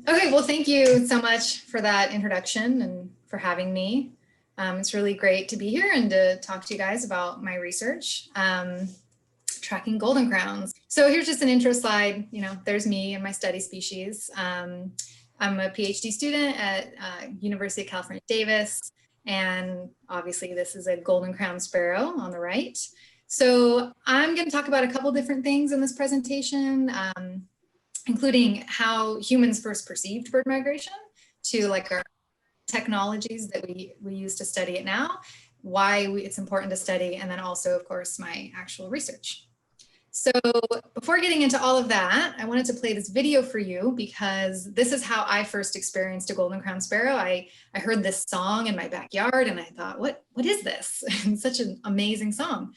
Okay, well, thank you so much for that introduction and for having me. It's really great to be here and to talk to you guys about my research, tracking golden crowns. So here's just an intro slide. There's me and my study species. I'm a PhD student at University of California, Davis. And obviously this is a golden-crowned sparrow on the right. So I'm going to talk about a couple different things in this presentation, including how humans first perceived bird migration to like our technologies that we use to study it now, why it's important to study, and then also, of course, my actual research. So before getting into all of that, I wanted to play this video for you because this is how I first experienced a golden-crowned sparrow. I heard this song in my backyard and I thought, what is this? It's such an amazing song.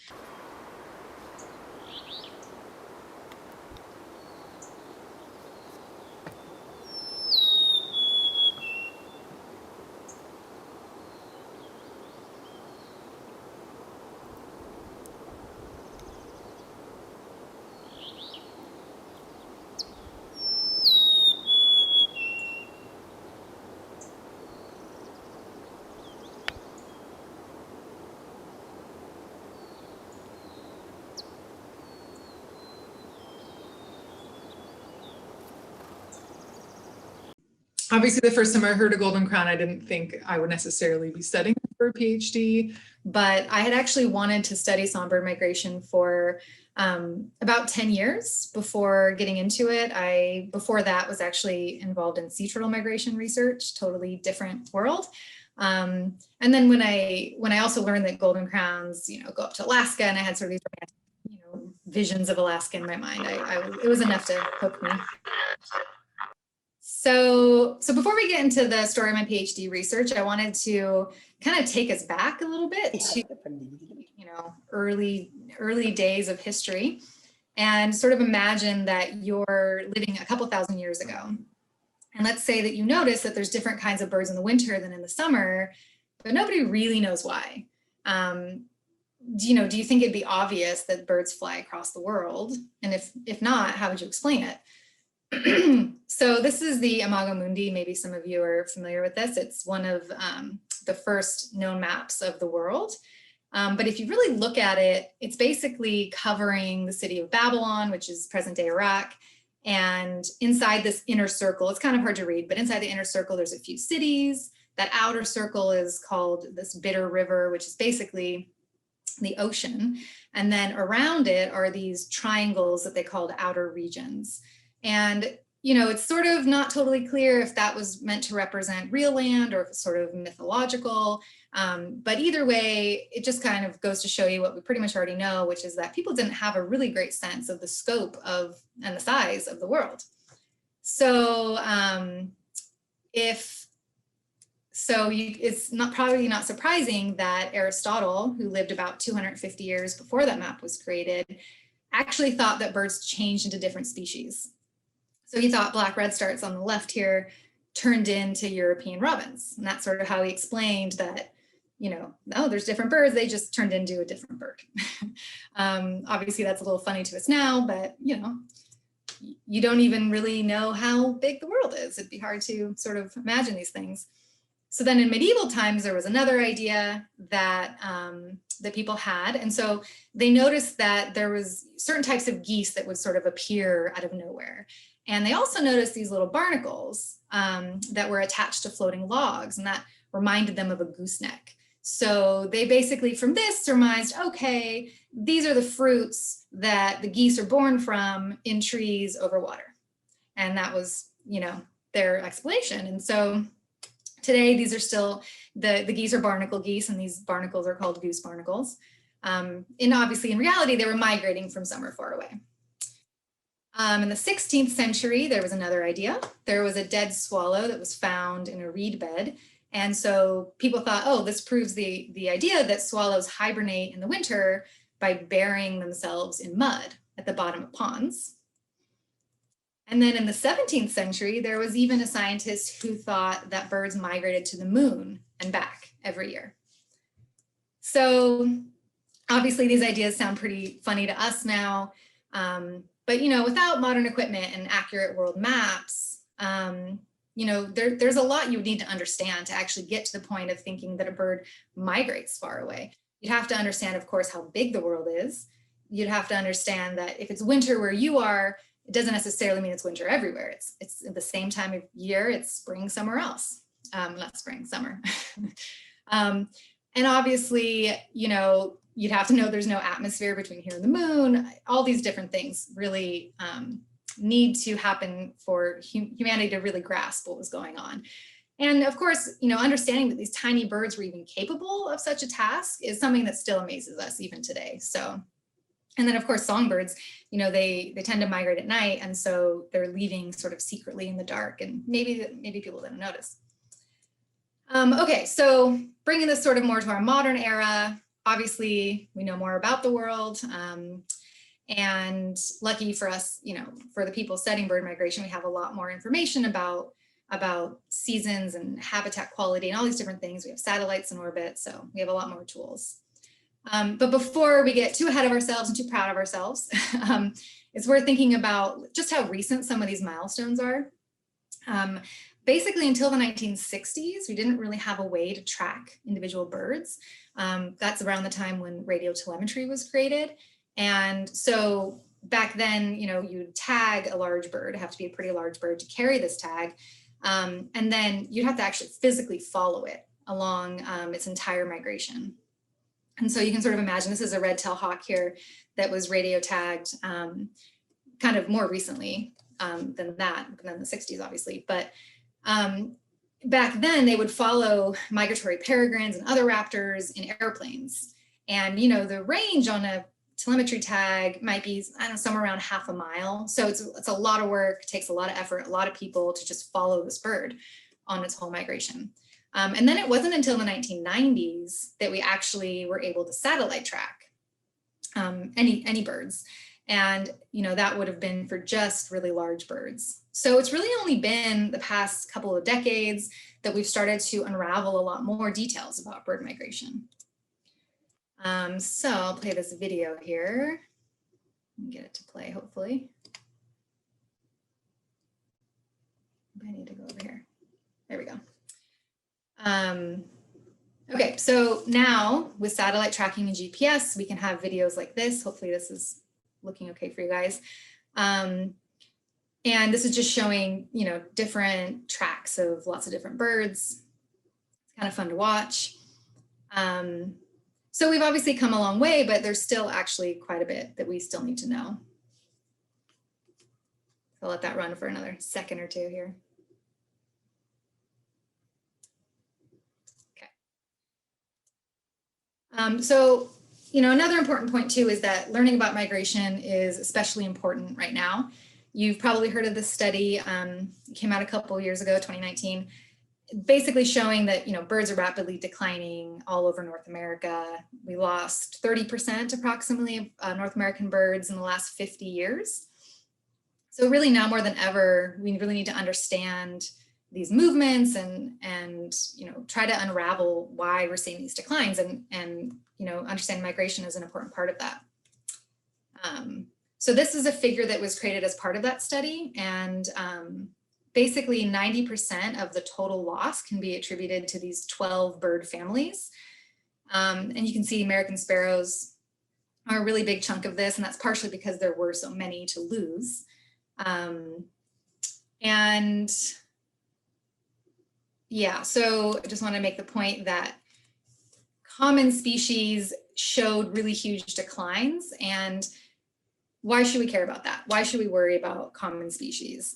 Obviously, the first time I heard a golden crown, I didn't think I would necessarily be studying for a PhD, but I had actually wanted to study songbird migration for about 10 years before getting into it. Before that, was actually involved in sea turtle migration research, totally different world. And then when I also learned that golden crowns, go up to Alaska, and I had sort of these, visions of Alaska in my mind, it was enough to hook me. So before we get into the story of my PhD research, I wanted to kind of take us back a little bit to, early days of history, and sort of imagine that you're living a couple thousand years ago. And let's say that you notice that there's different kinds of birds in the winter than in the summer, but nobody really knows why. Do you think it'd be obvious that birds fly across the world? And if not, how would you explain it? So this is the Imago Mundi. Maybe some of you are familiar with this. It's one of the first known maps of the world. But if you really look at it, it's basically covering the city of Babylon, which is present-day Iraq. And inside this inner circle, it's kind of hard to read, but inside the inner circle, there's a few cities. That outer circle is called this Bitter River, which is basically the ocean. And then around it are these triangles that they called outer regions. And, it's sort of not totally clear if that was meant to represent real land or if it's sort of mythological. But either way, it just kind of goes to show you what we pretty much already know, which is that people didn't have a really great sense of the scope of and the size of the world. So it's probably not surprising that Aristotle, who lived about 250 years before that map was created, actually thought that birds changed into different species. So he thought black redstarts on the left here turned into European robins. And that's sort of how he explained that, there's different birds, they just turned into a different bird. Obviously that's a little funny to us now, but you don't even really know how big the world is. It'd be hard to sort of imagine these things. So then in medieval times, there was another idea that that people had. And so they noticed that there was certain types of geese that would sort of appear out of nowhere. And they also noticed these little barnacles that were attached to floating logs, and that reminded them of a gooseneck. So they basically, from this, surmised, okay, these are the fruits that the geese are born from in trees over water. And that was, their explanation. And so today, these are still, the geese are barnacle geese, and these barnacles are called goose barnacles. And obviously, in reality, they were migrating from somewhere far away. In the 16th century, there was another idea. There was a dead swallow that was found in a reed bed. And so people thought, oh, this proves the idea that swallows hibernate in the winter by burying themselves in mud at the bottom of ponds. And then in the 17th century, there was even a scientist who thought that birds migrated to the moon and back every year. So obviously these ideas sound pretty funny to us now, but without modern equipment and accurate world maps, there's a lot you would need to understand to actually get to the point of thinking that a bird migrates far away. You'd have to understand, of course, how big the world is. You'd have to understand that if it's winter where you are, it doesn't necessarily mean it's winter everywhere. It's at the same time of year, it's spring somewhere else. Not spring, summer. And obviously, you'd have to know there's no atmosphere between here and the moon. All these different things really need to happen for humanity to really grasp what was going on. And of course, understanding that these tiny birds were even capable of such a task is something that still amazes us even today. So, and then of course, songbirds, they tend to migrate at night, and so they're leaving sort of secretly in the dark, and maybe people didn't notice. Okay, so bringing this sort of more to our modern era, obviously we know more about the world, and lucky for us, for the people studying bird migration, we have a lot more information about seasons and habitat quality and all these different things. We have satellites in orbit, so we have a lot more tools. But before we get too ahead of ourselves and too proud of ourselves, it's worth thinking about just how recent some of these milestones are. Basically, until the 1960s, we didn't really have a way to track individual birds. That's around the time when radio telemetry was created. And so back then, you'd tag a large bird, it'd have to be a pretty large bird to carry this tag. And then you'd have to actually physically follow it along its entire migration. And so you can sort of imagine, this is a red-tailed hawk here that was radio tagged kind of more recently than the 60s, obviously. But back then they would follow migratory peregrines and other raptors in airplanes. And, the range on a telemetry tag might be, somewhere around half a mile. So it's a lot of work, takes a lot of effort, a lot of people to just follow this bird on its whole migration. And then it wasn't until the 1990s that we actually were able to satellite track any birds. And, that would have been for just really large birds. So it's really only been the past couple of decades that we've started to unravel a lot more details about bird migration. So I'll play this video here and get it to play, hopefully. I need to go over here. There we go. Okay, so now with satellite tracking and GPS, we can have videos like this. Hopefully this is looking okay for you guys. And this is just showing, different tracks of lots of different birds. It's kind of fun to watch. So we've obviously come a long way, but there's still actually quite a bit that we still need to know. So I'll let that run for another second or two here. So, another important point too is that learning about migration is especially important right now. You've probably heard of this study, it came out a couple of years ago, 2019, basically showing that, birds are rapidly declining all over North America. We lost 30% approximately of North American birds in the last 50 years. So really now more than ever, we really need to understand these movements and try to unravel why we're seeing these declines, and understand migration is an important part of that. So this is a figure that was created as part of that study, and basically 90% of the total loss can be attributed to these 12 bird families. And you can see American sparrows are a really big chunk of this, and that's partially because there were so many to lose. And yeah, so I just want to make the point that common species showed really huge declines, and why should we care about that? Why should we worry about common species?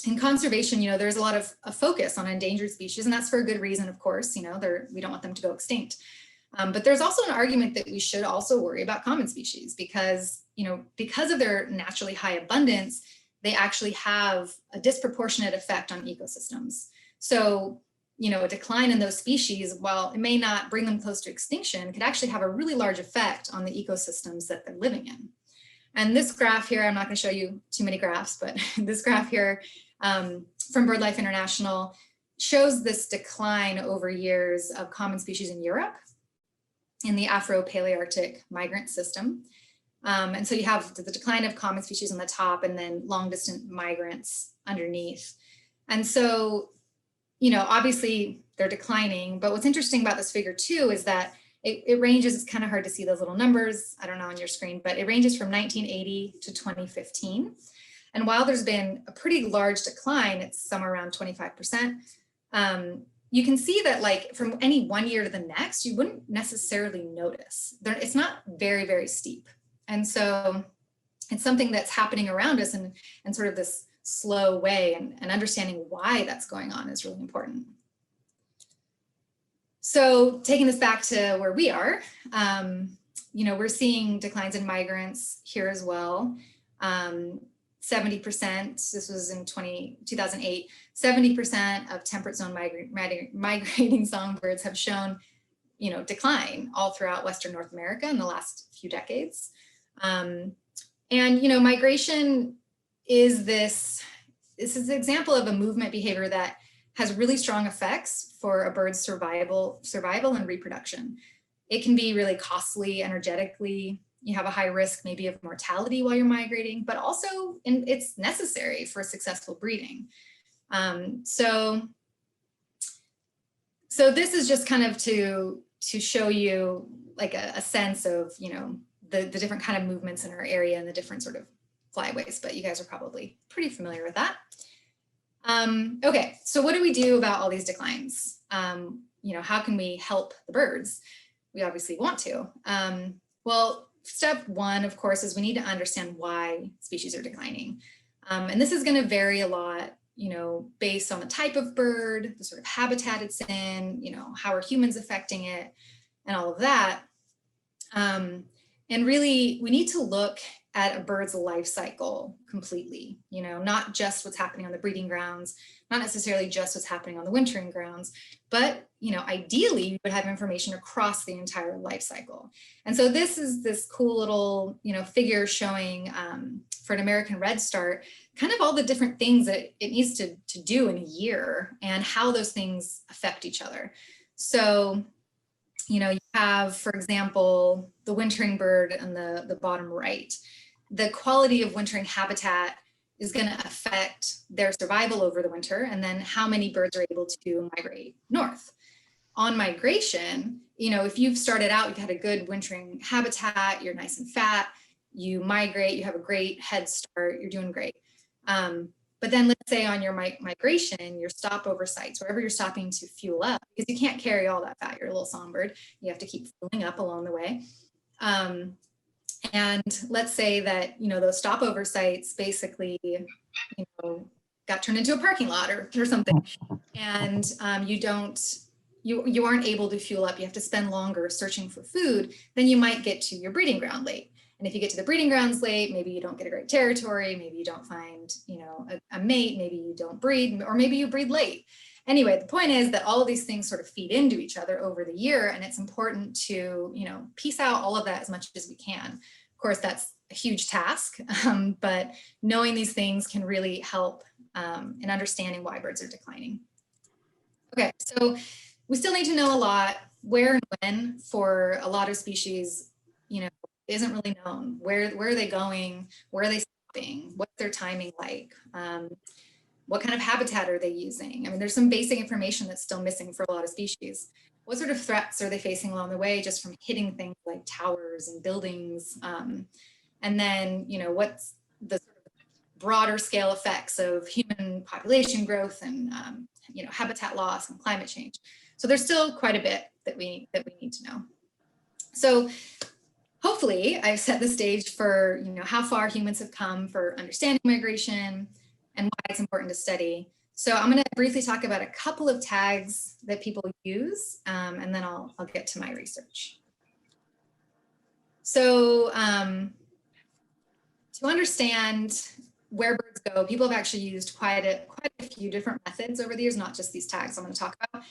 In conservation, there's a lot of focus on endangered species, and that's for a good reason, of course. We don't want them to go extinct. But there's also an argument that we should also worry about common species because of their naturally high abundance, they actually have a disproportionate effect on ecosystems. So, a decline in those species, while it may not bring them close to extinction, could actually have a really large effect on the ecosystems that they're living in. And this graph here, I'm not going to show you too many graphs, but this graph here from BirdLife International shows this decline over years of common species in Europe in the Afro-Palearctic migrant system. And so you have the decline of common species on the top and then long-distant migrants underneath. And so, obviously they're declining, but what's interesting about this figure too is that it ranges, it's kind of hard to see those little numbers, I don't know on your screen, but it ranges from 1980 to 2015. And while there's been a pretty large decline, it's somewhere around 25%, you can see that like from any one year to the next, you wouldn't necessarily notice. It's not very, very steep. And so it's something that's happening around us in sort of this slow way, and understanding why that's going on is really important. So taking this back to where we are, we're seeing declines in migrants here as well. 70%, this was in 2008, 70% of temperate zone migrating songbirds have shown, decline all throughout Western North America in the last few decades. Migration is this is an example of a movement behavior that has really strong effects for a bird's survival and reproduction. It can be really costly energetically. You have a high risk maybe of mortality while you're migrating, but also it's necessary for successful breeding. So this is just kind of to show you like a sense of, the different kind of movements in our area and the different sort of flyways, but you guys are probably pretty familiar with that. Okay, so what do we do about all these declines? How can we help the birds? We obviously want to. Well, step one, of course, is we need to understand why species are declining. And this is going to vary a lot, based on the type of bird, the sort of habitat it's in, how are humans affecting it, and all of that. And really, we need to look at a bird's life cycle completely, not just what's happening on the breeding grounds, not necessarily just what's happening on the wintering grounds, but, ideally you would have information across the entire life cycle. And so this is this cool little, figure showing for an American redstart, kind of all the different things that it needs to do in a year and how those things affect each other. So, you have, for example, the wintering bird on the bottom right. The quality of wintering habitat is going to affect their survival over the winter, and then how many birds are able to migrate north. On migration, if you've started out, you've had a good wintering habitat, you're nice and fat, you migrate, you have a great head start, you're doing great. But then let's say on your migration, your stopover sites, wherever you're stopping to fuel up, because you can't carry all that fat, you're a little songbird, you have to keep fueling up along the way. And let's say that, those stopover sites basically, got turned into a parking lot or something. And you aren't able to fuel up, you have to spend longer searching for food, then you might get to your breeding ground late. And if you get to the breeding grounds late, maybe you don't get a great territory, maybe you don't find, a mate, maybe you don't breed, or maybe you breed late. Anyway, the point is that all of these things sort of feed into each other over the year, and it's important to, piece out all of that as much as we can. Of course, that's a huge task, but knowing these things can really help in understanding why birds are declining. Okay, so we still need to know a lot. Where and when for a lot of species, isn't really known. Where are they going? Where are they stopping? What's their timing like? What kind of habitat are they using? I mean, there's some basic information that's still missing for a lot of species. What sort of threats are they facing along the way just from hitting things like towers and buildings? And then, what's the sort of broader scale effects of human population growth and, habitat loss and climate change? So there's still quite a bit that we need to know. So hopefully I've set the stage for, how far humans have come for understanding migration and why it's important to study. So I'm going to briefly talk about a couple of tags that people use, and then I'll get to my research. So to understand where birds go, people have actually used quite a few different methods over the years, not just these tags I'm going to talk about.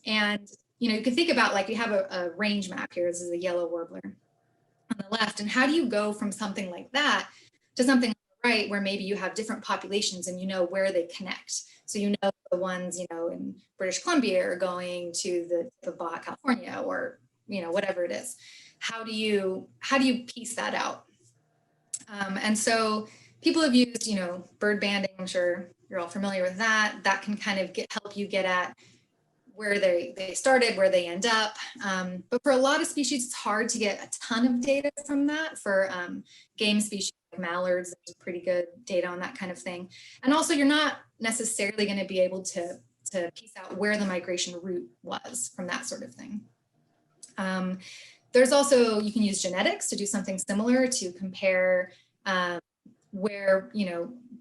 And you can think about, like, we have a range map here. This is a yellow warbler on the left. And how do you go from something like that to something on the right where maybe you have different populations and where they connect? So the ones, in British Columbia are going to the Baja California, or, whatever it is. How do you piece that out? And so people have used, bird banding. I'm sure you're all familiar with that. That can kind of help you get at where they started, where they end up. But for a lot of species, it's hard to get a ton of data from that. For game species like mallards, there's pretty good data on that kind of thing. And also, you're not necessarily going to be able to piece out where the migration route was from that sort of thing. There's also, you can use genetics to do something similar to compare where,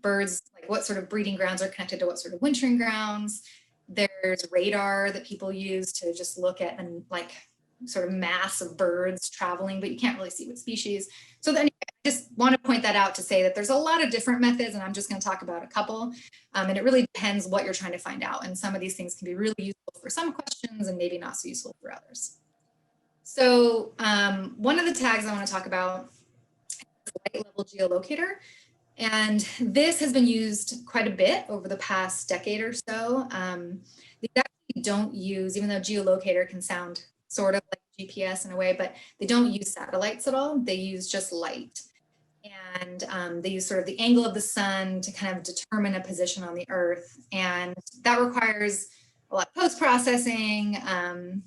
birds, like what sort of breeding grounds are connected to what sort of wintering grounds. There's radar that people use to just look at and like sort of mass of birds traveling, but you can't really see what species. So then I just want to point that out to say that there's a lot of different methods, and I'm just going to talk about a couple. And it really depends what you're trying to find out. And some of these things can be really useful for some questions and maybe not so useful for others. So one of the tags I want to talk about is light level geolocator. And this has been used quite a bit over the past decade or so. They actually don't use, even though geolocator can sound sort of like GPS in a way, but they don't use satellites at all. They use just light. And they use sort of the angle of the sun to kind of determine a position on the Earth. And that requires a lot of post-processing. And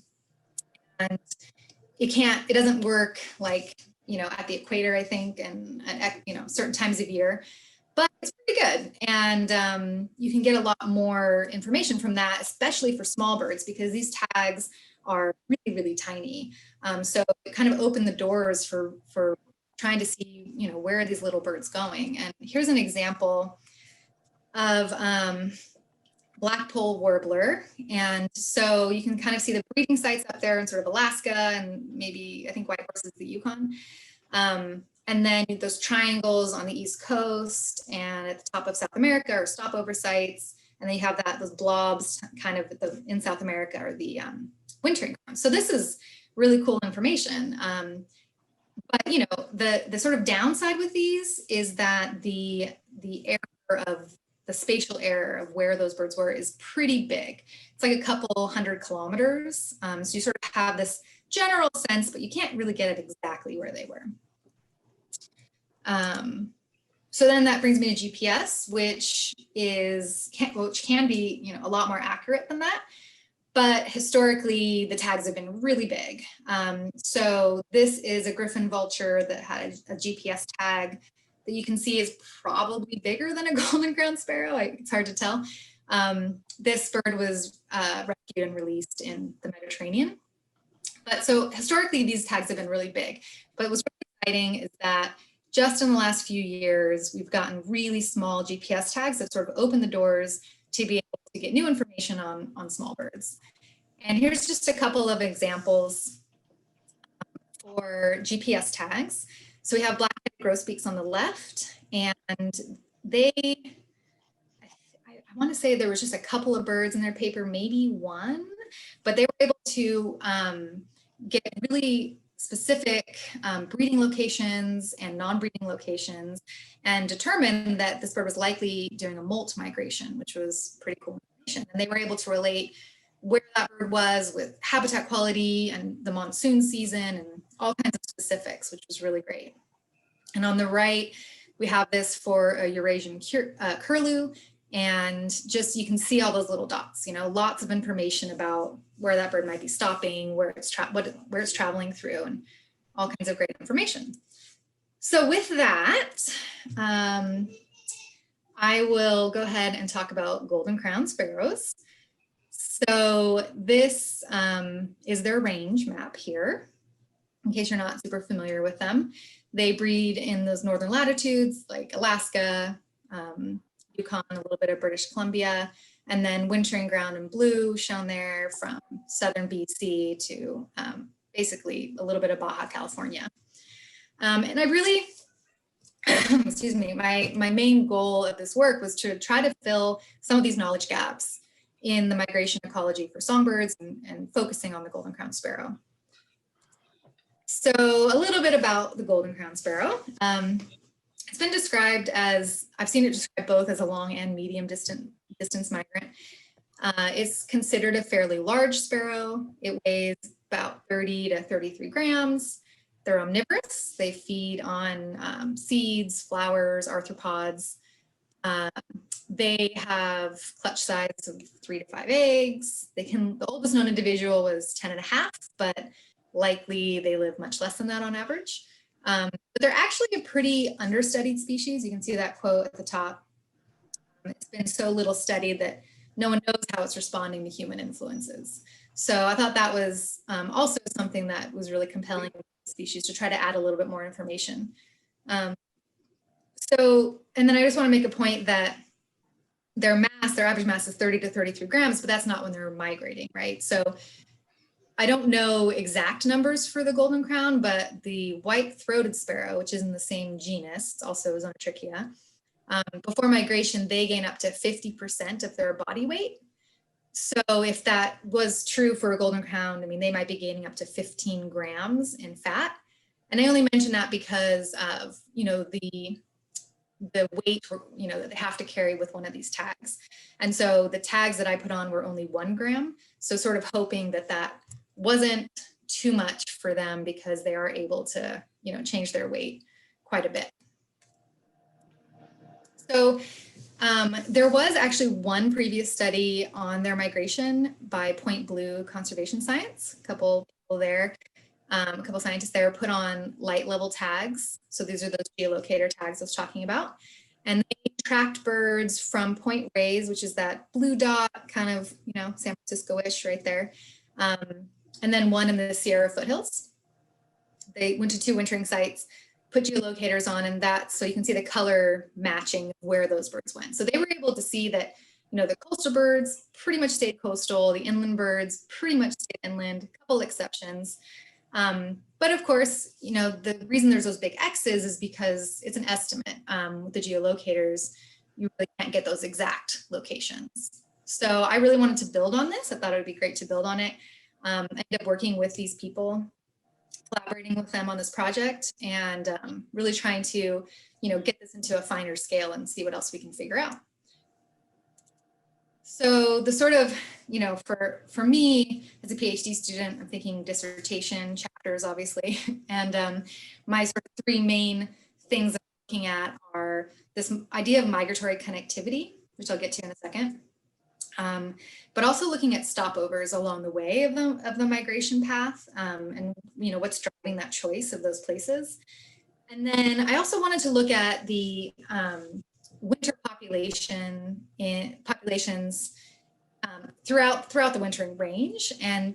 it doesn't work like, at the equator, I think, and at, certain times of year, but it's pretty good. And you can get a lot more information from that, especially for small birds, because these tags are really, really tiny. So it kind of opened the doors for trying to see, where are these little birds going? And here's an example of Blackpool Warbler. And so you can kind of see the breeding sites up there in sort of Alaska and maybe, I think, White Horse is the Yukon. And then those triangles on the East Coast and at the top of South America are stopover sites. And then you have those blobs kind of in South America are the wintering grounds. So this is really cool information. But, the sort of downside with these is that the error of the spatial error of where those birds were is pretty big. It's like a couple 100 kilometers. So you sort of have this general sense, but you can't really get at exactly where they were. So then that brings me to GPS, which can be, a lot more accurate than that. But historically, the tags have been really big. So this is a Griffin Vulture that had a GPS tag that you can see is probably bigger than a Golden-crowned Sparrow. It's hard to tell. This bird was rescued and released in the Mediterranean. But so historically, these tags have been really big. But what's really exciting is that just in the last few years, we've gotten really small GPS tags that sort of open the doors to be able to get new information on small birds. And here's just a couple of examples for GPS tags. So we have black-headed grosbeaks on the left, and I want to say there was just a couple of birds in their paper, maybe one, but they were able to get really specific breeding locations and non-breeding locations and determine that this bird was likely doing a molt migration, which was pretty cool information. And they were able to relate where that bird was with habitat quality and the monsoon season and all kinds of specifics, which was really great. And on the right, we have this for a Eurasian curlew, and just you can see all those little dots, lots of information about where that bird might be stopping, where it's traveling through, and all kinds of great information. So with that, I will go ahead and talk about Golden-crowned Sparrows. So this is their range map here, in case you're not super familiar with them. They breed in those northern latitudes like Alaska, Yukon, a little bit of British Columbia, and then wintering ground in blue shown there from southern BC to basically a little bit of Baja California. And I really, excuse me, my main goal of this work was to try to fill some of these knowledge gaps in the migration ecology for songbirds and focusing on the Golden-crowned Sparrow. So a little bit about the Golden-crowned Sparrow. It's been described as, I've seen it described both as a long and medium distance migrant. It's considered a fairly large sparrow. It weighs about 30 to 33 grams. They're omnivorous. They feed on seeds, flowers, arthropods. They have clutch size of 3 to 5 eggs. The oldest known individual was 10 and a half, but likely they live much less than that on average. But they're actually a pretty understudied species. You can see that quote at the top. It's been so little studied that no one knows how it's responding to human influences. So I thought that was also something that was really compelling in the species, to try to add a little bit more information. And then I just want to make a point that their average mass is 30 to 33 grams, but that's not when they're migrating, right? So I don't know exact numbers for the golden crown, but the white-throated sparrow, which is in the same genus, it's also Zonotrichia, before migration, they gain up to 50% of their body weight. So if that was true for a golden crown, I mean, they might be gaining up to 15 grams in fat. And I only mention that because of, the weight, that they have to carry with one of these tags. And so the tags that I put on were only 1 gram. So sort of hoping that that wasn't too much for them, because they are able to, change their weight quite a bit. So there was actually one previous study on their migration by Point Blue Conservation Science. A couple people there, a couple scientists there put on light level tags. So these are those geolocator tags I was talking about. And they tracked birds from Point Reyes, which is that blue dot, kind of, San Francisco-ish right there. And then one in the Sierra foothills. They went to 2 wintering sites, put geolocators on, and so you can see the color matching where those birds went. So they were able to see that, the coastal birds pretty much stayed coastal, the inland birds pretty much stayed inland, a couple exceptions. But of course, the reason there's those big X's is because it's an estimate. With the geolocators, you really can't get those exact locations. So I really wanted to build on this. I thought it would be great to build on it. I ended up working with these people, collaborating with them on this project, and really trying to, get this into a finer scale and see what else we can figure out. So the sort of, for me as a PhD student, I'm thinking dissertation chapters, obviously. And my sort of 3 main things I'm looking at are this idea of migratory connectivity, which I'll get to in a second. But also looking at stopovers along the way of the migration path, and what's driving that choice of those places. And then I also wanted to look at the winter populations throughout the wintering range, and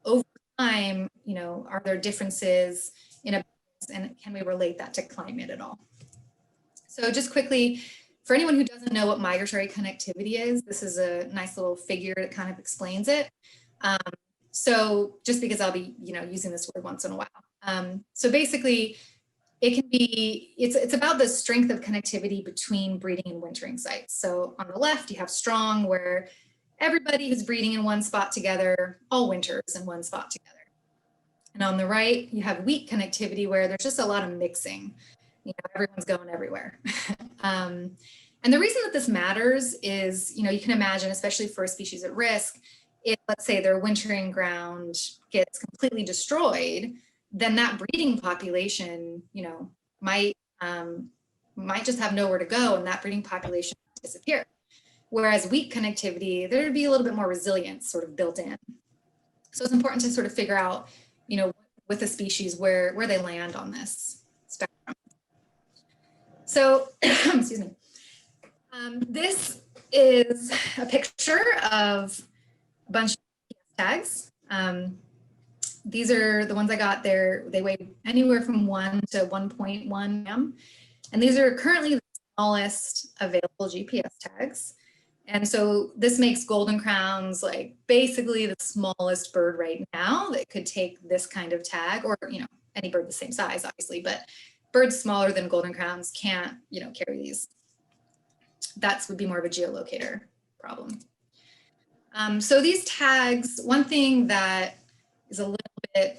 over time, are there differences in abundance, and can we relate that to climate at all? So just quickly, for anyone who doesn't know what migratory connectivity is, this is a nice little figure that kind of explains it. So just because I'll be, using this word once in a while. So basically, it can be, it's about the strength of connectivity between breeding and wintering sites. So on the left, you have strong, where everybody who's breeding in one spot together, all winters in one spot together. And on the right, you have weak connectivity, where there's just a lot of mixing. Everyone's going everywhere. And the reason that this matters is, you can imagine, especially for a species at risk, if, let's say, their wintering ground gets completely destroyed, then that breeding population, might just have nowhere to go, and that breeding population might disappear. Whereas weak connectivity, there'd be a little bit more resilience sort of built in. So it's important to sort of figure out, with a species where they land on this spectrum. So, excuse me. This is a picture of a bunch of tags. These are the ones I got there. They weigh anywhere from 1 to 1.1 gram. And these are currently the smallest available GPS tags. And so this makes golden crowns like basically the smallest bird right now that could take this kind of tag, or, any bird the same size, obviously, but birds smaller than golden crowns can't, carry these. That would be more of a geolocator problem. So these tags, one thing that is a little bit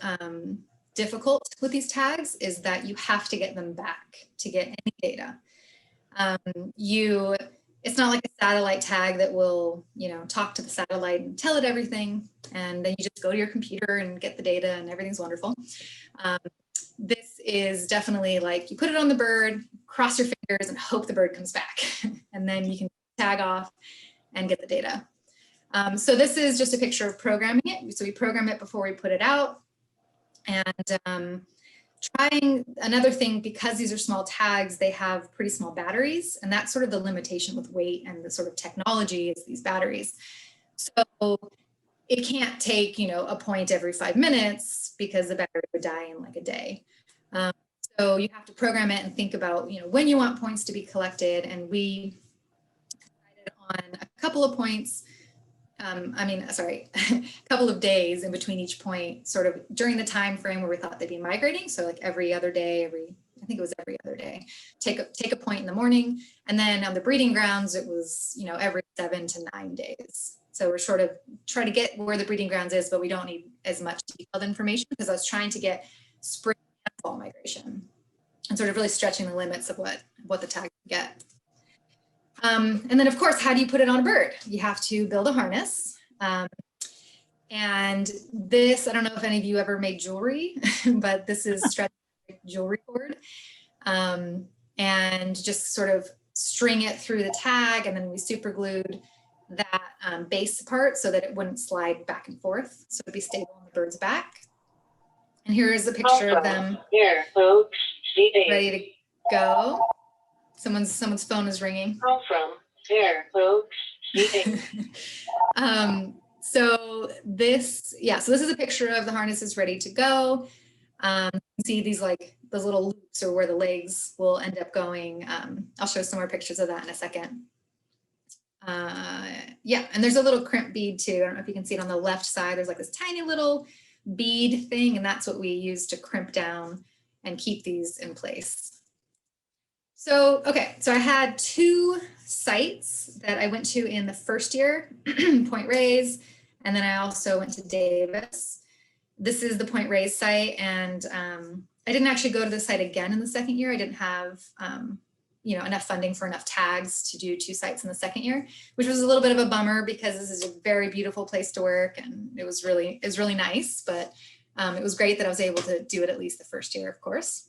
difficult with these tags is that you have to get them back to get any data. It's not like a satellite tag that will, talk to the satellite and tell it everything, and then you just go to your computer and get the data and everything's wonderful. this is definitely like you put it on the bird, cross your fingers and hope the bird comes back. And then you can tag off and get the data. So this is just a picture of programming it. So we program it before we put it out. And trying another thing, because these are small tags, they have pretty small batteries. And that's sort of the limitation with weight and the sort of technology is these batteries. So it can't take, a point every 5 minutes because the battery would die in like a day. So you have to program it and think about, when you want points to be collected. And we decided on a couple of points, a couple of days in between each point, sort of during the time frame where we thought they'd be migrating. So like every other day, I think it was every other day, take a point in the morning. And then on the breeding grounds, it was, every 7 to 9 days. So we're sort of trying to get where the breeding grounds is, but we don't need as much detailed information because I was trying to get spring and fall migration and sort of really stretching the limits of what the tag can get. And then of course, how do you put it on a bird? You have to build a harness. And this, I don't know if any of you ever made jewelry, but this is stretched jewelry cord. And just sort of string it through the tag, and then we super glued that base part so that it wouldn't slide back and forth, so it'd be stable on the bird's back. And here is a picture of them here, folks, ready to go. Someone's phone is ringing. Call from here, folks. So this is a picture of the harnesses ready to go. You can see these those little loops are where the legs will end up going. I'll show some more pictures of that in a second. And there's a little crimp bead too. I don't know if you can see it on the left side. There's like this tiny little bead thing, and that's what we use to crimp down and keep these in place. So I had 2 sites that I went to in the first year, Point Reyes, and then I also went to Davis. This is the Point Reyes site, and I didn't actually go to the site again in the second year. I didn't have enough funding for enough tags to do 2 sites in the second year, which was a little bit of a bummer because this is a very beautiful place to work, and it was really nice, but it was great that I was able to do it at least the first year, of course.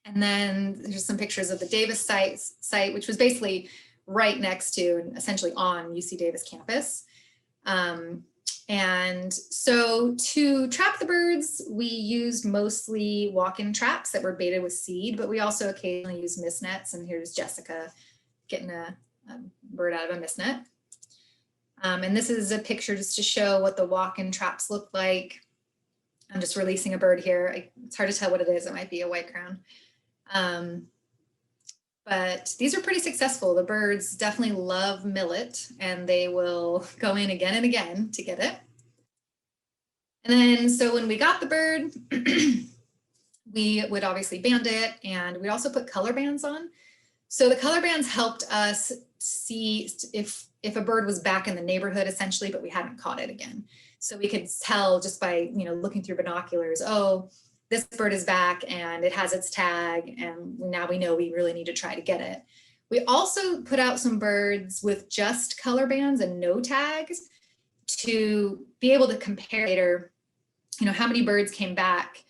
And then there's some pictures of the Davis site, which was basically right next to and essentially on UC Davis campus. And so to trap the birds, we used mostly walk-in traps that were baited with seed, but we also occasionally use mist nets. And here's Jessica getting a bird out of a mist net. And this is a picture just to show what the walk-in traps look like. I'm just releasing a bird here. It's hard to tell what it is. It might be a white crown. But these are pretty successful. The birds definitely love millet, and they will go in again and again to get it. And then, so when we got the bird, we would obviously band it, and we'd also put color bands on. So the color bands helped us see if a bird was back in the neighborhood, essentially, but we hadn't caught it again. So we could tell just by, looking through binoculars, oh, this bird is back and it has its tag, and now we know we really need to try to get it. We also put out some birds with just color bands and no tags to be able to compare later, how many birds came back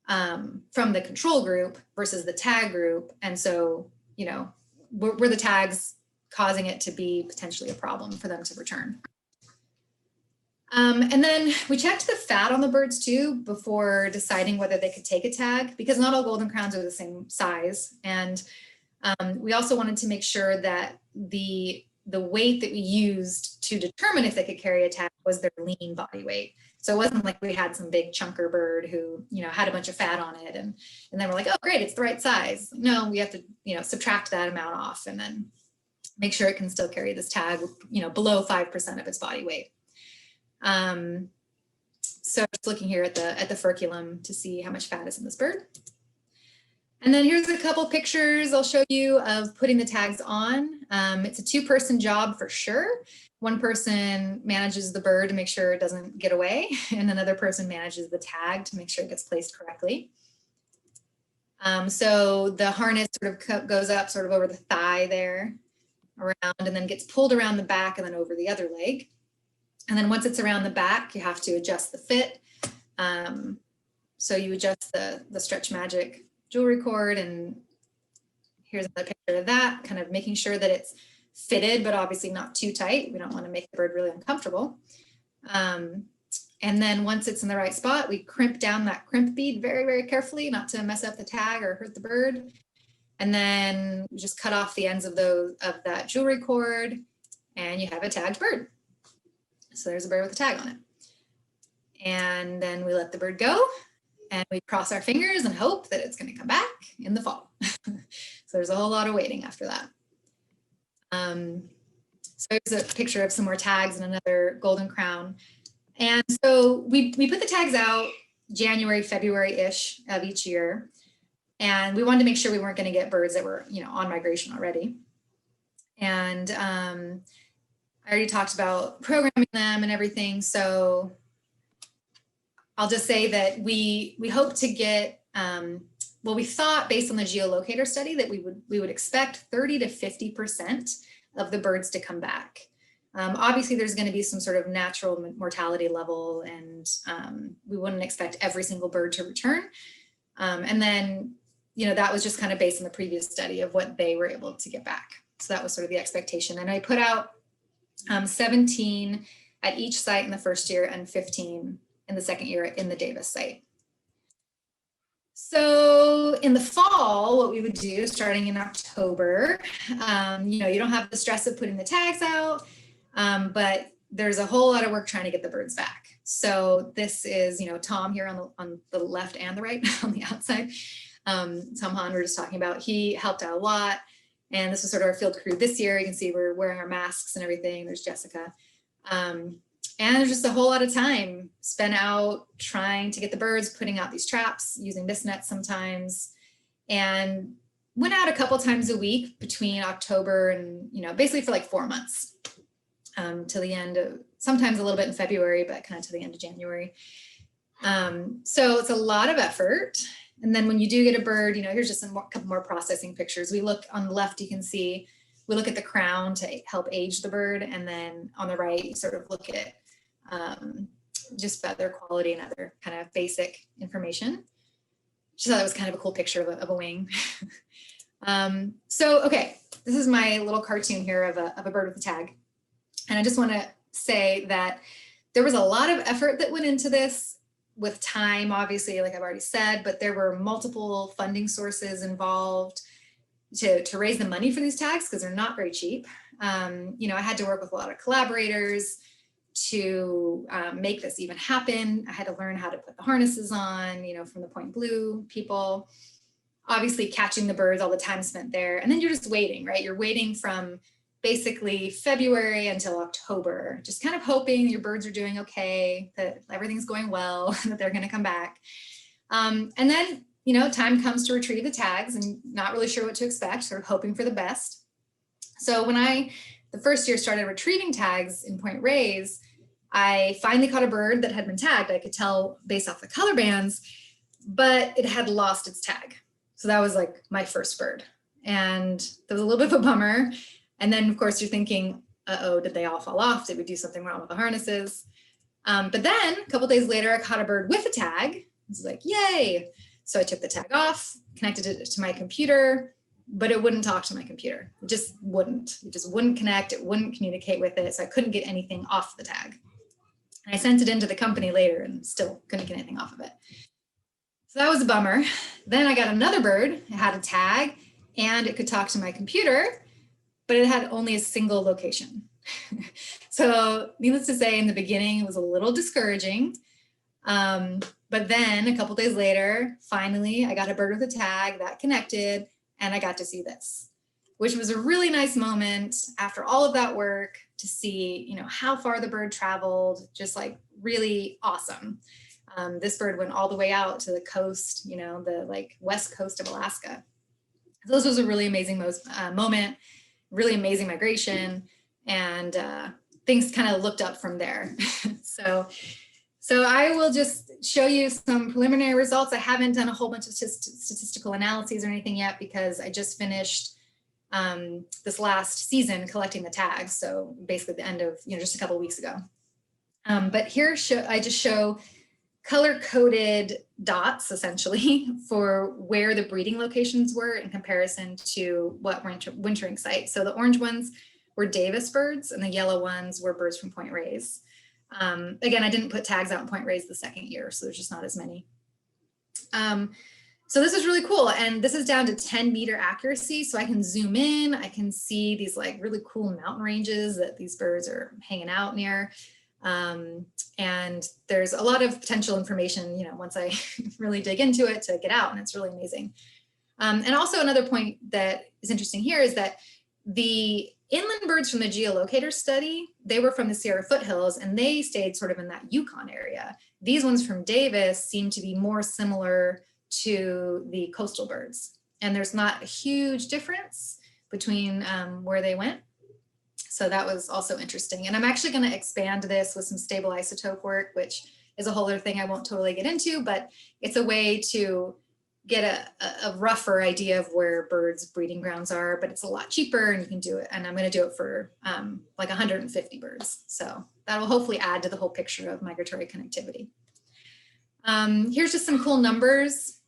from the control group versus the tag group. And so, were the tags causing it to be potentially a problem for them to return? And then we checked the fat on the birds too before deciding whether they could take a tag, because not all golden crowns are the same size. And we also wanted to make sure that the weight that we used to determine if they could carry a tag was their lean body weight. So it wasn't like we had some big chunker bird who, had a bunch of fat on it. And then we're like, oh, great, it's the right size. No, we have to, subtract that amount off and then make sure it can still carry this tag, below 5% of its body weight. So just looking here at the furculum to see how much fat is in this bird. And then here's a couple pictures I'll show you of putting the tags on. It's a 2-person job for sure. One person manages the bird to make sure it doesn't get away, and another person manages the tag to make sure it gets placed correctly. So the harness sort of goes up sort of over the thigh there, around, and then gets pulled around the back and then over the other leg. And then once it's around the back, you have to adjust the fit. So you adjust the Stretch Magic jewelry cord, and here's another picture of that, kind of making sure that it's fitted, but obviously not too tight. We don't want to make the bird really uncomfortable. And then once it's in the right spot, we crimp down that crimp bead very, very carefully, not to mess up the tag or hurt the bird. And then we just cut off the ends of that jewelry cord, and you have a tagged bird. So there's a bird with a tag on it. And then we let the bird go, and we cross our fingers and hope that it's going to come back in the fall. So there's a whole lot of waiting after that. So here's a picture of some more tags and another golden crown. And so we put the tags out January, February-ish of each year. And we wanted to make sure we weren't going to get birds that were, on migration already. And I already talked about programming them and everything. So I'll just say that we hope to get, well, we thought based on the geolocator study that we would expect 30 to 50% of the birds to come back. Obviously, there's going to be some sort of natural mortality level, and we wouldn't expect every single bird to return. And then, that was just kind of based on the previous study of what they were able to get back. So that was sort of the expectation. And I put out 17 at each site in the first year and 15 in the second year in the Davis site. So in the fall, what we would do starting in October, you don't have the stress of putting the tags out, but there's a whole lot of work trying to get the birds back. So this is, Tom here on the left and the right on the outside. Tom Hahn, we're just talking about, he helped out a lot. And this was sort of our field crew this year. You can see we're wearing our masks and everything. There's Jessica. And there's just a whole lot of time spent out trying to get the birds, putting out these traps, using this net sometimes, and went out a couple times a week between October and, basically for like 4 months, till the end of, sometimes a little bit in February, but kind of to the end of January. So it's a lot of effort. And then when you do get a bird, here's just a couple more processing pictures. We look on the left, you can see, we look at the crown to help age the bird. And then on the right, you sort of look at just feather quality and other kind of basic information. Just thought it was kind of a cool picture of a wing. So, okay, this is my little cartoon here of a bird with a tag. And I just want to say that there was a lot of effort that went into this, with time, obviously, like I've already said, but there were multiple funding sources involved to raise the money for these tags, because they're not very cheap. I had to work with a lot of collaborators to make this even happen. I had to learn how to put the harnesses on, from the Point Blue people, obviously catching the birds, all the time spent there. And then you're just waiting, right? You're waiting from basically February until October, just kind of hoping your birds are doing okay, that everything's going well, that they're going to come back. And then, time comes to retrieve the tags and not really sure what to expect, sort of hoping for the best. So when the first year started retrieving tags in Point Reyes, I finally caught a bird that had been tagged. I could tell based off the color bands, but it had lost its tag. So that was like my first bird. And that was a little bit of a bummer. And then, of course, you're thinking, uh-oh, did they all fall off? Did we do something wrong with the harnesses? But then a couple days later, I caught a bird with a tag. I was like, yay. So I took the tag off, connected it to my computer, but it wouldn't talk to my computer. It just wouldn't. It just wouldn't connect. It wouldn't communicate with it. So I couldn't get anything off the tag. And I sent it into the company later and still couldn't get anything off of it. So that was a bummer. Then I got another bird. It had a tag and it could talk to my computer, but it had only a single location. So needless to say, in the beginning, it was a little discouraging. But then a couple days later, finally, I got a bird with a tag that connected and I got to see this, which was a really nice moment after all of that work to see, how far the bird traveled, just like really awesome. This bird went all the way out to the coast, the west coast of Alaska. So this was a really amazing moment, really amazing migration, and things kind of looked up from there. So I will just show you some preliminary results. I haven't done a whole bunch of statistical analyses or anything yet because I just finished this last season collecting the tags. So basically the end of, just a couple of weeks ago. But here I just show color-coded dots, essentially, for where the breeding locations were in comparison to what wintering sites. So the orange ones were Davis birds, and the yellow ones were birds from Point Reyes. Again, I didn't put tags out in Point Reyes the second year, so there's just not as many. So this is really cool. And this is down to 10-meter accuracy. So I can zoom in, I can see these like really cool mountain ranges that these birds are hanging out near. And there's a lot of potential information, you know, once I really dig into it to get out, and it's really amazing. And also another point that is interesting here is that the inland birds from the geolocator study, they were from the Sierra foothills and they stayed sort of in that Yukon area. These ones from Davis seem to be more similar to the coastal birds. And there's not a huge difference between where they went. So that was also interesting. And I'm actually going to expand this with some stable isotope work, which is a whole other thing I won't totally get into, but it's a way to get a rougher idea of where birds' breeding grounds are, but it's a lot cheaper and you can do it. And I'm going to do it for like 150 birds. So that will hopefully add to the whole picture of migratory connectivity. Here's just some cool numbers.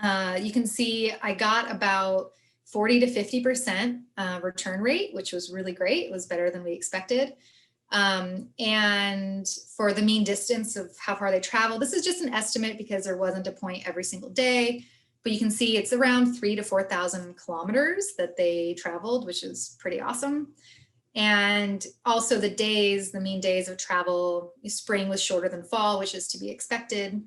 You can see I got about 40 to 50% return rate, which was really great. It was better than we expected. And for the mean distance of how far they travel, this is just an estimate because there wasn't a point every single day, but you can see it's around 3,000 to 4,000 kilometers that they traveled, which is pretty awesome. And also the days, the mean days of travel, spring was shorter than fall, which is to be expected.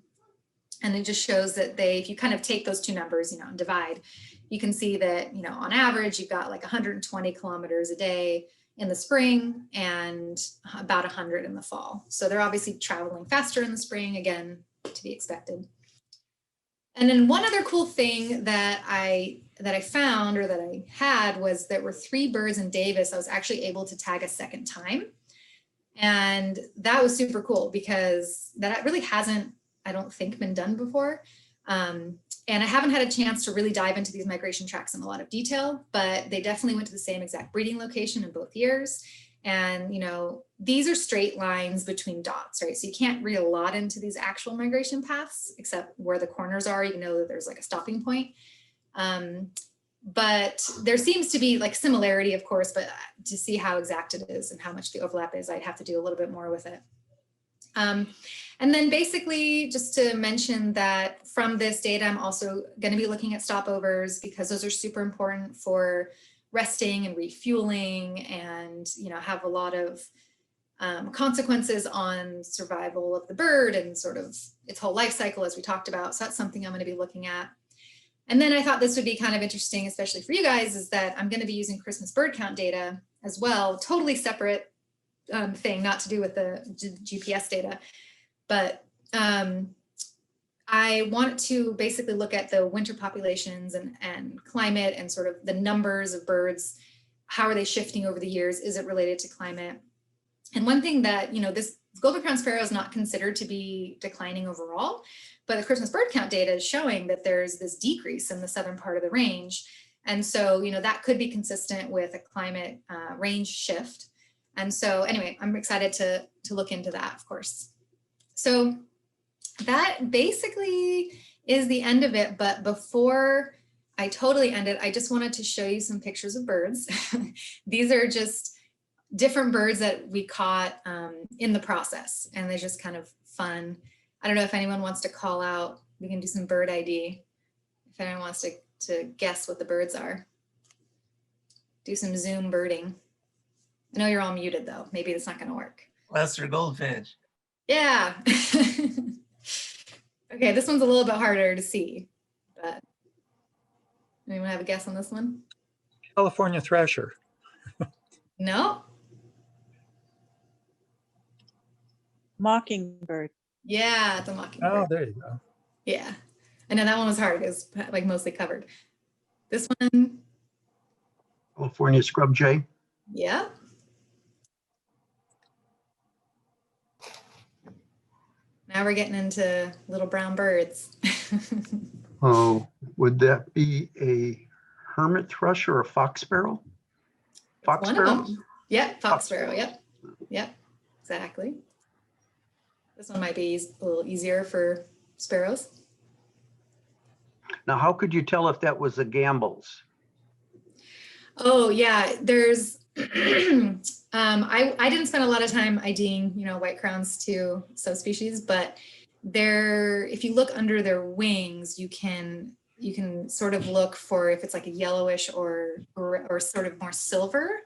And it just shows that if you kind of take those two numbers, you know, and divide, you can see that, you know, on average, you've got like 120 kilometers a day in the spring and about 100 in the fall. So they're obviously traveling faster in the spring, again, to be expected. And then one other cool thing that I found, or that I had, was there were 3 birds in Davis I was actually able to tag a second time. And that was super cool because that really hasn't, I don't think, been done before. And I haven't had a chance to really dive into these migration tracks in a lot of detail, but they definitely went to the same exact breeding location in both years. And, you know, these are straight lines between dots, right? So you can't read a lot into these actual migration paths, except where the corners are, you know that there's like a stopping point. But there seems to be like similarity, of course, but to see how exact it is and how much the overlap is, I'd have to do a little bit more with it. And then basically just to mention that from this data, I'm also going to be looking at stopovers because those are super important for resting and refueling and, you know, have a lot of consequences on survival of the bird and sort of its whole life cycle, as we talked about. So that's something I'm going to be looking at. And then I thought this would be kind of interesting, especially for you guys, is that I'm going to be using Christmas bird count data as well, totally separate thing, not to do with the GPS data. But I want to basically look at the winter populations and climate and sort of the numbers of birds. How are they shifting over the years? Is it related to climate? And one thing that, you know, this Golden-crowned Sparrow is not considered to be declining overall, but the Christmas bird count data is showing that there's this decrease in the southern part of the range. And so, you know, that could be consistent with a climate range shift. And so anyway, I'm excited to look into that, of course. So that basically is the end of it. But before I totally end it, I just wanted to show you some pictures of birds. These are just different birds that we caught in the process. And they're just kind of fun. I don't know if anyone wants to call out. We can do some bird ID. If anyone wants to guess what the birds are. Do some Zoom birding. I know you're all muted though. Maybe it's not going to work. Lesser goldfinch. Yeah. Okay, this one's a little bit harder to see, but anyone have a guess on this one? California thrasher. No? Mockingbird. Yeah, it's a mockingbird. Oh, there you go. Yeah. I know that one was hard. It was like mostly covered. This one, California scrub jay. yeah. Now we're getting into little brown birds. Oh, would that be a hermit thrush or a fox sparrow? Fox One of sparrows? them. Yep, fox sparrow. Yep. Yep, exactly. This one might be a little easier for sparrows. Now, how could you tell if that was a Gamble's? Oh yeah, there's I didn't spend a lot of time IDing, white crowns to subspecies, but if you look under their wings, you can sort of look for if it's like a yellowish or sort of more silver.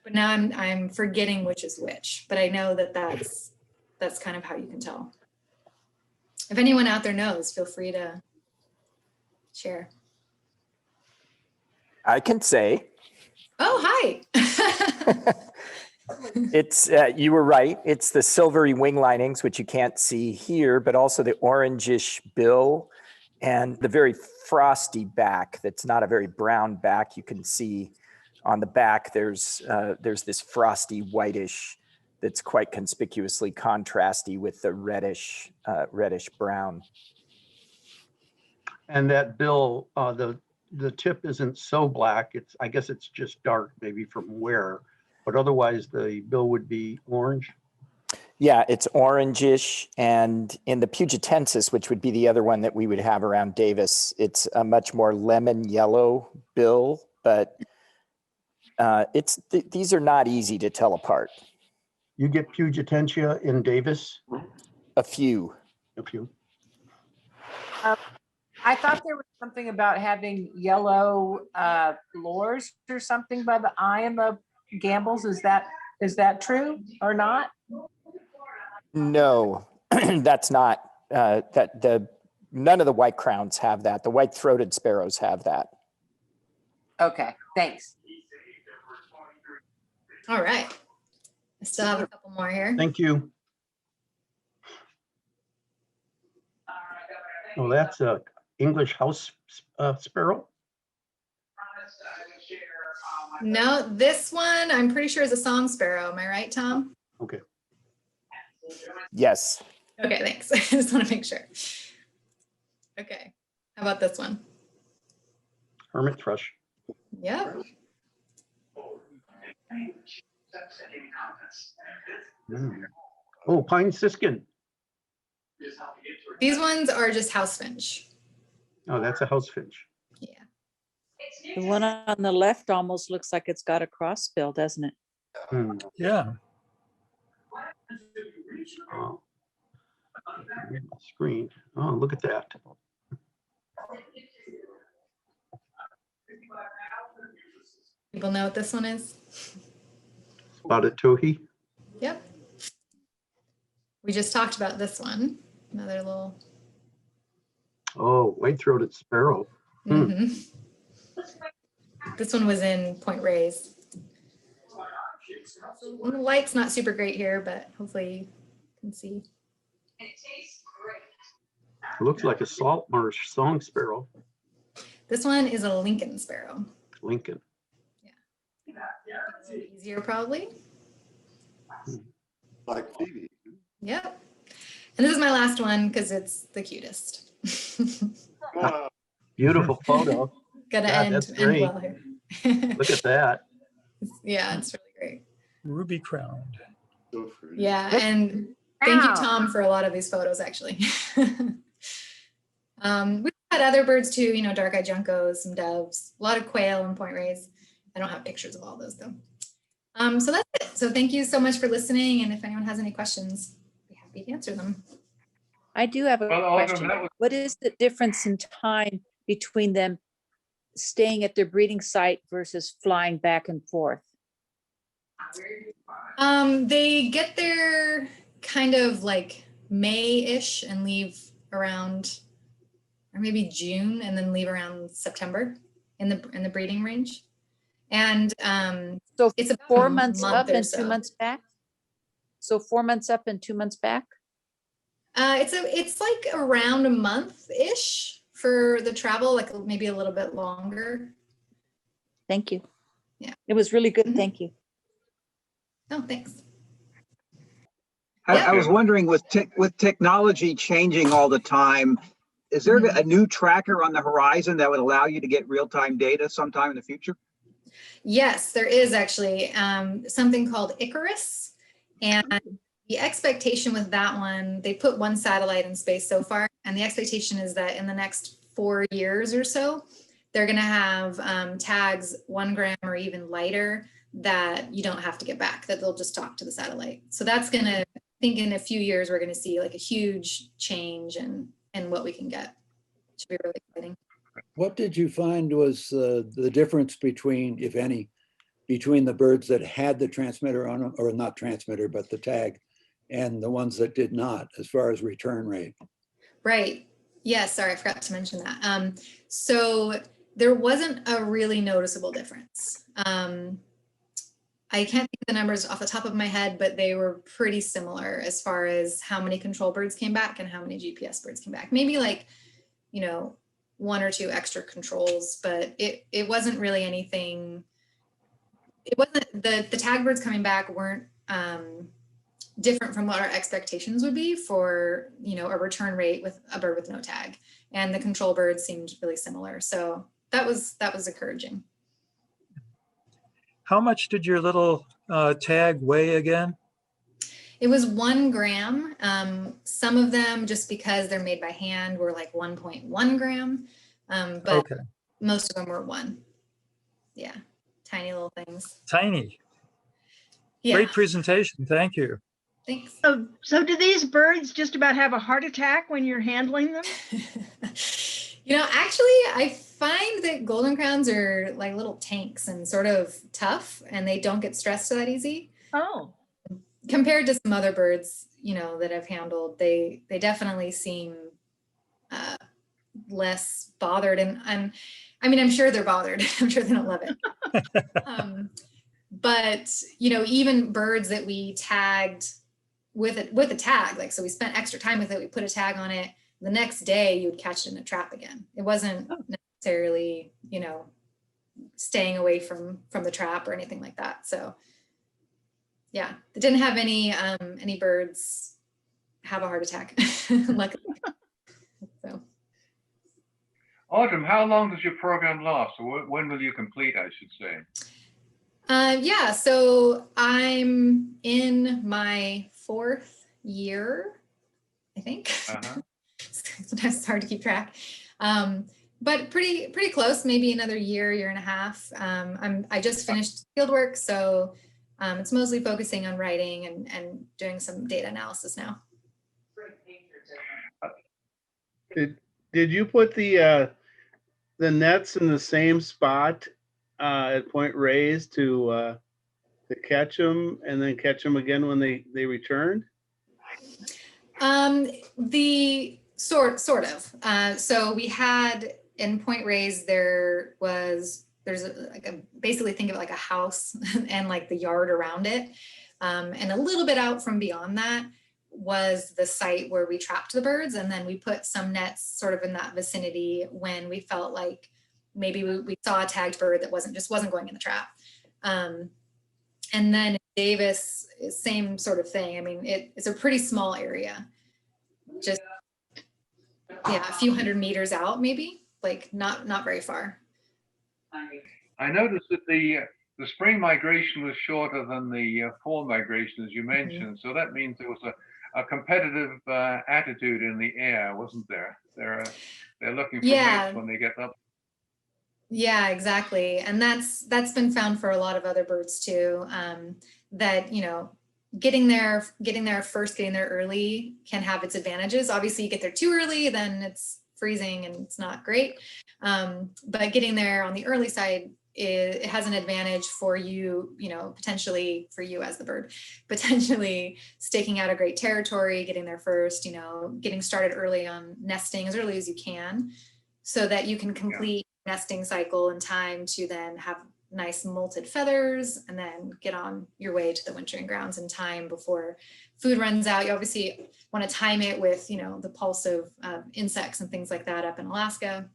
But now I'm forgetting which is which, but I know that's kind of how you can tell. If anyone out there knows, feel free to share. I can say. Oh, hi. It's, you were right. It's the silvery wing linings, which you can't see here, but also the orangish bill and the very frosty back. That's not a very brown back. You can see on the back, there's this frosty whitish that's quite conspicuously contrasty with the reddish brown. And that bill, the tip isn't so black. I guess it's just dark, maybe from wear, but otherwise the bill would be orange. Yeah, it's orangish, and in the Pugetensis, which would be the other one that we would have around Davis, it's a much more lemon yellow bill, but these are not easy to tell apart. You get Pugetensia in Davis? A few. A few. I thought there was something about having yellow lures or something by the eye in the Gambles. Is that true or not? No, that's not. None of the white crowns have that. The white-throated sparrows have that. Okay, thanks. All right. I still have a couple more here. Thank you. Oh, that's a English house sparrow? No, this one I'm pretty sure is a song sparrow. Am I right, Tom? Okay. Yes. Okay, thanks. I just want to make sure. Okay. How about this one? Hermit thrush. Yep. Oh, pine siskin. These ones are just house finch. Oh, that's a house finch. Yeah. The one on the left almost looks like it's got a crossbill, doesn't it? Hmm. Yeah. Oh. Screen. Oh, look at that. People know what this one is? Spotted towhee. Yep. We just talked about this one. Another little. Oh, white-throated sparrow. Mhm. This one was in Point Reyes. So the light's not super great here, but hopefully you can see. Looks like a salt marsh song sparrow. This one is a Lincoln sparrow. Lincoln. Easier probably. Like Phoebe. Yep. And this is my last one because it's the cutest. Beautiful photo. Gotta Yeah, end that's great. well here. Look at that. Yeah, it's really great. Ruby crowned. So pretty. Yeah, and thank you, Wow. Tom, for a lot of these photos, actually. We've had other birds too, dark-eyed juncos, some doves, a lot of quail and Point Reyes. I don't have pictures of all those though. So that's it. So thank you so much for listening. And if anyone has any questions, I'd be happy to answer them. I do have a question. What is the difference in time between them staying at their breeding site versus flying back and forth? They get there kind of like May-ish and leave around, or maybe June, and then leave around September in the breeding range. And So it's about 4 a months month up or and so. 2 months back? So 4 months up and 2 months back? It's like around a month-ish for the travel, like maybe a little bit longer. Thank you. Yeah. It was really good. Mhm. Thank you. Oh, thanks. I was wondering, with technology changing all the time, is there Mhm. a new tracker on the horizon that would allow you to get real-time data sometime in the future? Yes, there is actually something called Icarus. And The expectation with that one, they put one satellite in space so far, and the expectation is that in the next 4 years or so, they're going to have tags 1 gram or even lighter that you don't have to get back, that they'll just talk to the satellite. So that's going to, I think in a few years, we're going to see like a huge change in what we can get. It should be really exciting. What did you find was the difference between, if any, between the birds that had the transmitter on them, or not transmitter, but the tag, and the ones that did not, as far as return rate? Right. Yes, sorry, I forgot to mention that. So there wasn't a really noticeable difference. I can't think of the numbers off the top of my head, but they were pretty similar as far as how many control birds came back and how many GPS birds came back. Maybe like, 1 or 2 extra controls, but it wasn't really anything. It wasn't, the tag birds coming back weren't different from what our expectations would be for, a return rate with a bird with no tag. And the control birds seemed really similar. So that was encouraging. How much did your little tag weigh again? It was 1 gram. Some of them, just because they're made by hand, were like 1.1 gram. But Okay. most of them were 1. Yeah, tiny little things. Tiny. Yeah, Great presentation. Thank you. thanks. So do these birds just about have a heart attack when you're handling them? Actually, I find that golden crowns are like little tanks and sort of tough, and they don't get stressed that easy. Oh, Compared to some other birds, that I've handled, they definitely seem less bothered. And I'm sure they're bothered. I'm sure they don't love it. But even birds that we tagged with a tag, like, so we spent extra time with it, we put a tag on it, the next day you would catch it in a trap again. It wasn't necessarily, staying away from the trap or anything like that. So yeah, it didn't have any birds have a heart attack, luckily. So. Autumn, how long does your program last? Or when will you complete, I should say? Yeah, so I'm in my 4th year, I think. Sometimes it's hard to keep track, but pretty close. Maybe another year and a half. I just finished fieldwork, so it's mostly focusing on writing and doing some data analysis now. Did you put the nets in the same spot at Point Reyes to catch them and then catch them again when they returned? The sort of. So we had in Point Reyes, there's basically think of it like a house and like the yard around it. And a little bit out from beyond that was the site where we trapped the birds. And then we put some nets sort of in that vicinity when we felt like maybe we saw a tagged bird that wasn't going in the trap. And then in Davis, same sort of thing. I mean, it's a pretty small area, just a few hundred meters out, maybe, like not very far. I noticed that the spring migration was shorter than the fall migration, as you mentioned. So that means there was a competitive attitude in the air, wasn't there? They're looking for mates when they get up. Yeah, exactly. And that's been found for a lot of other birds too, that, getting there early can have its advantages. Obviously you get there too early, then it's freezing and it's not great. But getting there on the early side, it has an advantage for you, potentially for you as the bird, potentially staking out a great territory, getting there first, getting started early on nesting as early as you can, so that you can complete nesting cycle in time to then have nice molted feathers and then get on your way to the wintering grounds in time before food runs out. You obviously want to time it with, the pulse of insects and things like that up in Alaska.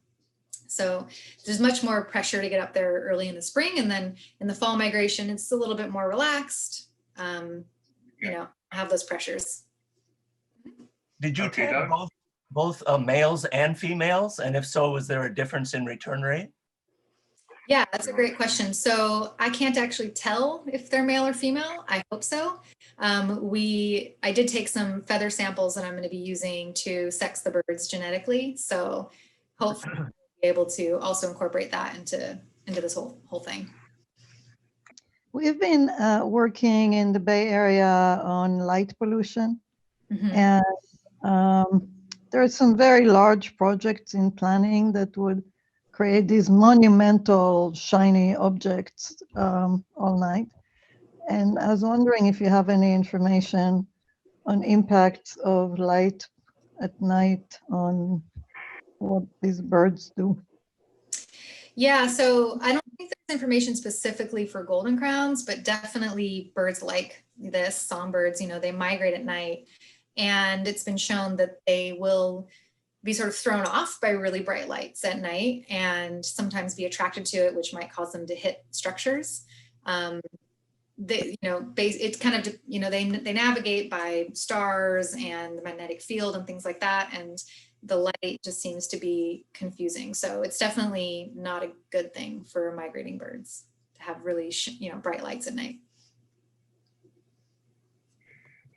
So there's much more pressure to get up there early in the spring, and then in the fall migration, it's a little bit more relaxed, have those pressures. Did you tag both males and females? And if so, was there a difference in return rate? Yeah, that's a great question. So I can't actually tell if they're male or female. I hope so. I did take some feather samples that I'm going to be using to sex the birds genetically. So hopefully we'll be able to also incorporate that into this whole thing. We've been working in the Bay Area on light pollution, and there are some very large projects in planning that would create these monumental shiny objects all night. And I was wondering if you have any information on impacts of light at night on what these birds do. Yeah, so I don't think there's information specifically for golden crowns, but definitely birds like this, songbirds, they migrate at night. And it's been shown that they will be sort of thrown off by really bright lights at night and sometimes be attracted to it, which might cause them to hit structures. It's kind of, they navigate by stars and the magnetic field and things like that. And the light just seems to be confusing. So it's definitely not a good thing for migrating birds to have really, bright lights at night.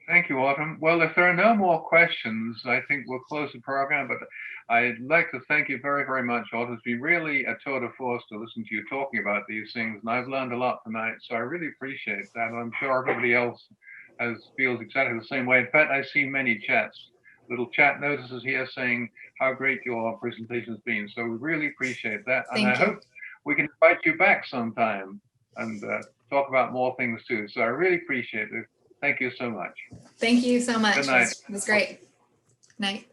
Thank you, Autumn. Well, if there are no more questions, I think we'll close the program, but I'd like to thank you very, very much, Autumn. It's been really a tour de force to listen to you talking about these things, and I've learned a lot tonight, so I really appreciate that. And I'm sure everybody else feels exactly the same way. In fact, I've seen many chats, little chat notices here saying how great your presentation has been, so we really appreciate that. And I hope we can invite you back sometime and talk about more things too, so I really appreciate it. Thank you so much. Thank you so much. Good night. It was great. Night.